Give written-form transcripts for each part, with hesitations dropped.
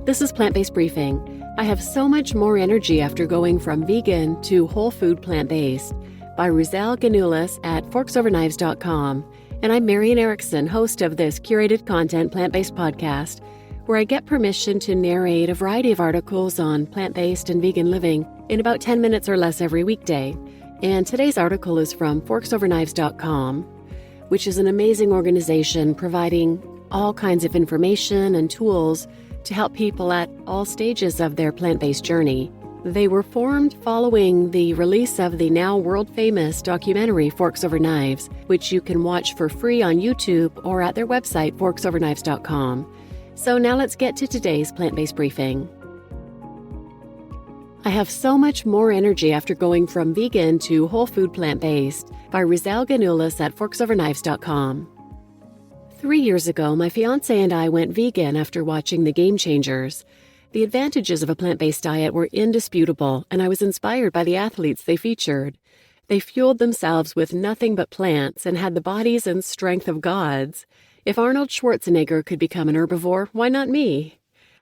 This is Plant-Based Briefing. I have so much more energy after going from vegan to whole food plant-based by Ruzielle Ganuelas at forksoverknives.com. And I'm Marian Erickson, host of this curated content plant-based podcast, where I get permission to narrate a variety of articles on plant-based and vegan living in about 10 minutes or less every weekday. And today's article is from forksoverknives.com, which is an amazing organization providing all kinds of information and tools to help people at all stages of their plant-based journey. They were formed following the release of the now world-famous documentary Forks Over Knives, which you can watch for free on YouTube or at their website, forksoverknives.com. So now let's get to today's plant-based briefing. I have so much more energy after going from vegan to whole food plant-based by Ruzielle Ganuelas at forksoverknives.com. 3 years ago, my fiancé and I went vegan after watching the Gamechangers. The advantages of a plant-based diet were indisputable, and I was inspired by the athletes they featured. They fueled themselves with nothing but plants and had the bodies and strength of gods. If Arnold Schwarzenegger could become an herbivore, why not me?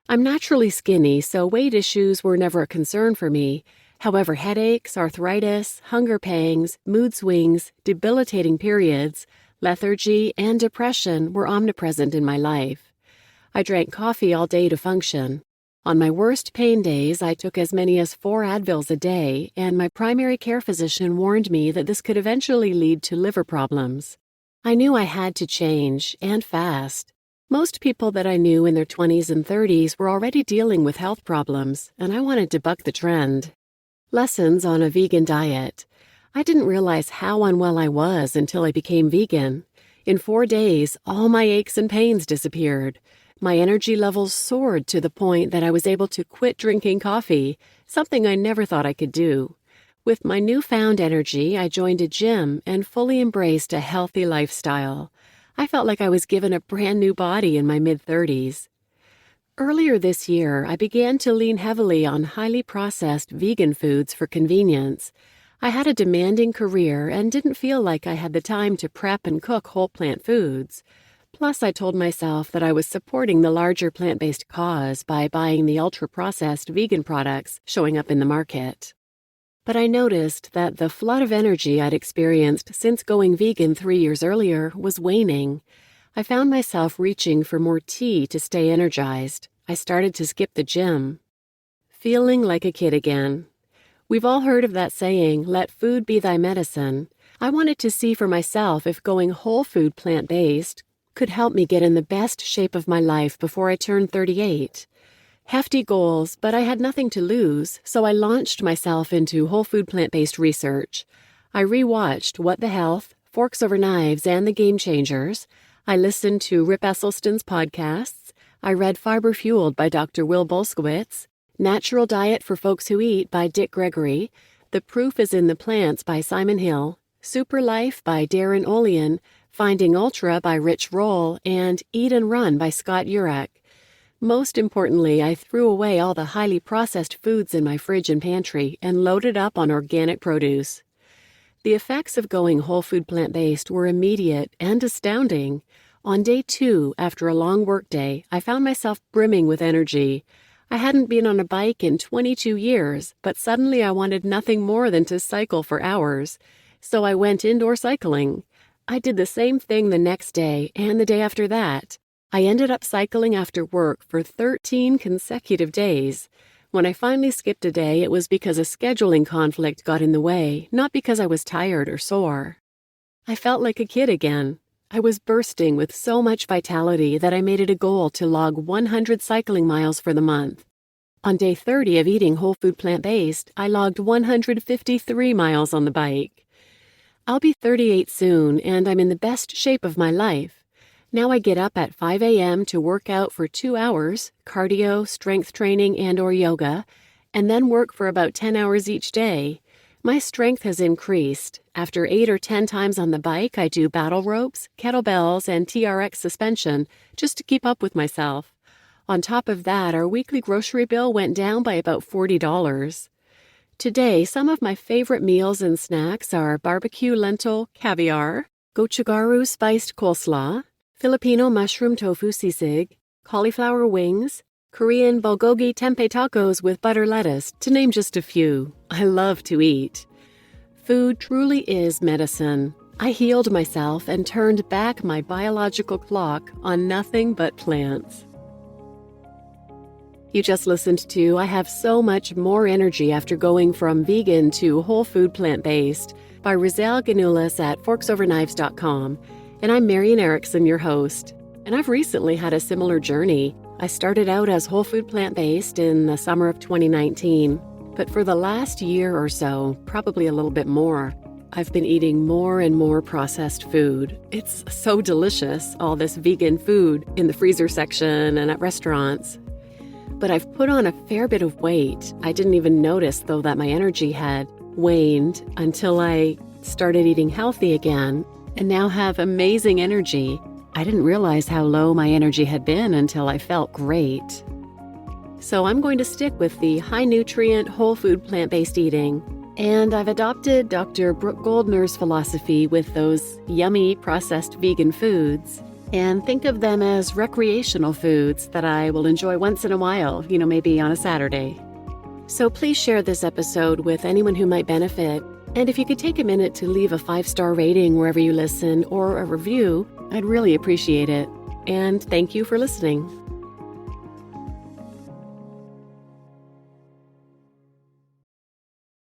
I'm naturally skinny, so weight issues were never a concern for me. However, headaches, arthritis, hunger pangs, mood swings, debilitating periods, lethargy, and depression were omnipresent in my life. I drank coffee all day to function. On my worst pain days, I took as many as 4 Advils a day, and my primary care physician warned me that this could eventually lead to liver problems. I knew I had to change, and fast. Most people that I knew in their 20s and 30s were already dealing with health problems, and I wanted to buck the trend. Lessons on a vegan diet. I didn't realize how unwell I was until I became vegan. In 4 days, all my aches and pains disappeared. My energy levels soared to the point that I was able to quit drinking coffee, something I never thought I could do. With my newfound energy, I joined a gym and fully embraced a healthy lifestyle. I felt like I was given a brand new body in my mid-30s. Earlier this year, I began to lean heavily on highly processed vegan foods for convenience. I had a demanding career and didn't feel like I had the time to prep and cook whole plant foods. Plus, I told myself that I was supporting the larger plant-based cause by buying the ultra-processed vegan products showing up in the market. But I noticed that the flood of energy I'd experienced since going vegan 3 years earlier was waning. I found myself reaching for more tea to stay energized. I started to skip the gym. Feeling like a kid again. We've all heard of that saying, let food be thy medicine. I wanted to see for myself if going whole food plant-based could help me get in the best shape of my life before I turned 38. Hefty goals, but I had nothing to lose, so I launched myself into whole food plant-based research. I rewatched What the Health, Forks Over Knives, and the Gamechangers. I listened to Rip Esselstyn's podcasts. I read Fiber Fueled by Dr. Will Bolskowitz, Natural Diet for Folks Who Eat by Dick Gregory, The Proof is in the Plants by Simon Hill, Super Life by Darren Olean, Finding Ultra by Rich Roll, and Eat and Run by Scott Urek. Most importantly, I threw away all the highly processed foods in my fridge and pantry and loaded up on organic produce. The effects of going whole food plant-based were immediate and astounding. On day 2, after a long workday, I found myself brimming with energy. I hadn't been on a bike in 22 years, but suddenly I wanted nothing more than to cycle for hours. So I went indoor cycling. I did the same thing the next day and the day after that. I ended up cycling after work for 13 consecutive days. When I finally skipped a day, it was because a scheduling conflict got in the way, not because I was tired or sore. I felt like a kid again. I was bursting with so much vitality that I made it a goal to log 100 cycling miles for the month. On day 30 of eating whole food plant-based, I logged 153 miles on the bike. I'll be 38 soon, and I'm in the best shape of my life. Now I get up at 5 a.m. to work out for 2 hours, cardio, strength training, and/or yoga, and then work for about 10 hours each day. My strength has increased. After 8 or 10 times on the bike, I do battle ropes, kettlebells, and TRX suspension just to keep up with myself. On top of that, our weekly grocery bill went down by about $40. Today, some of my favorite meals and snacks are barbecue lentil caviar, gochugaru spiced coleslaw, Filipino mushroom tofu sisig, cauliflower wings, Korean bulgogi tempeh tacos with butter lettuce, to name just a few. I love to eat. Food truly is medicine. I healed myself and turned back my biological clock on nothing but plants. You just listened to I Have So Much More Energy After Going From Vegan to Whole Food Plant-Based by Ruzielle Ganuelas at forksoverknives.com. And I'm Marian Erickson, your host. And I've recently had a similar journey. I started out as whole food plant-based in the summer of 2019. But for the last year or so, probably a little bit more, I've been eating more and more processed food. It's so delicious, all this vegan food in the freezer section and at restaurants. But I've put on a fair bit of weight. I didn't even notice, though, that my energy had waned until I started eating healthy again and now have amazing energy. I didn't realize how low my energy had been until I felt great. So I'm going to stick with the high-nutrient, whole food plant-based eating. And I've adopted Dr. Brooke Goldner's philosophy with those yummy processed vegan foods and think of them as recreational foods that I will enjoy once in a while, maybe on a Saturday. So please share this episode with anyone who might benefit. And if you could take a minute to leave a 5-star rating wherever you listen or a review, I'd really appreciate it. And thank you for listening.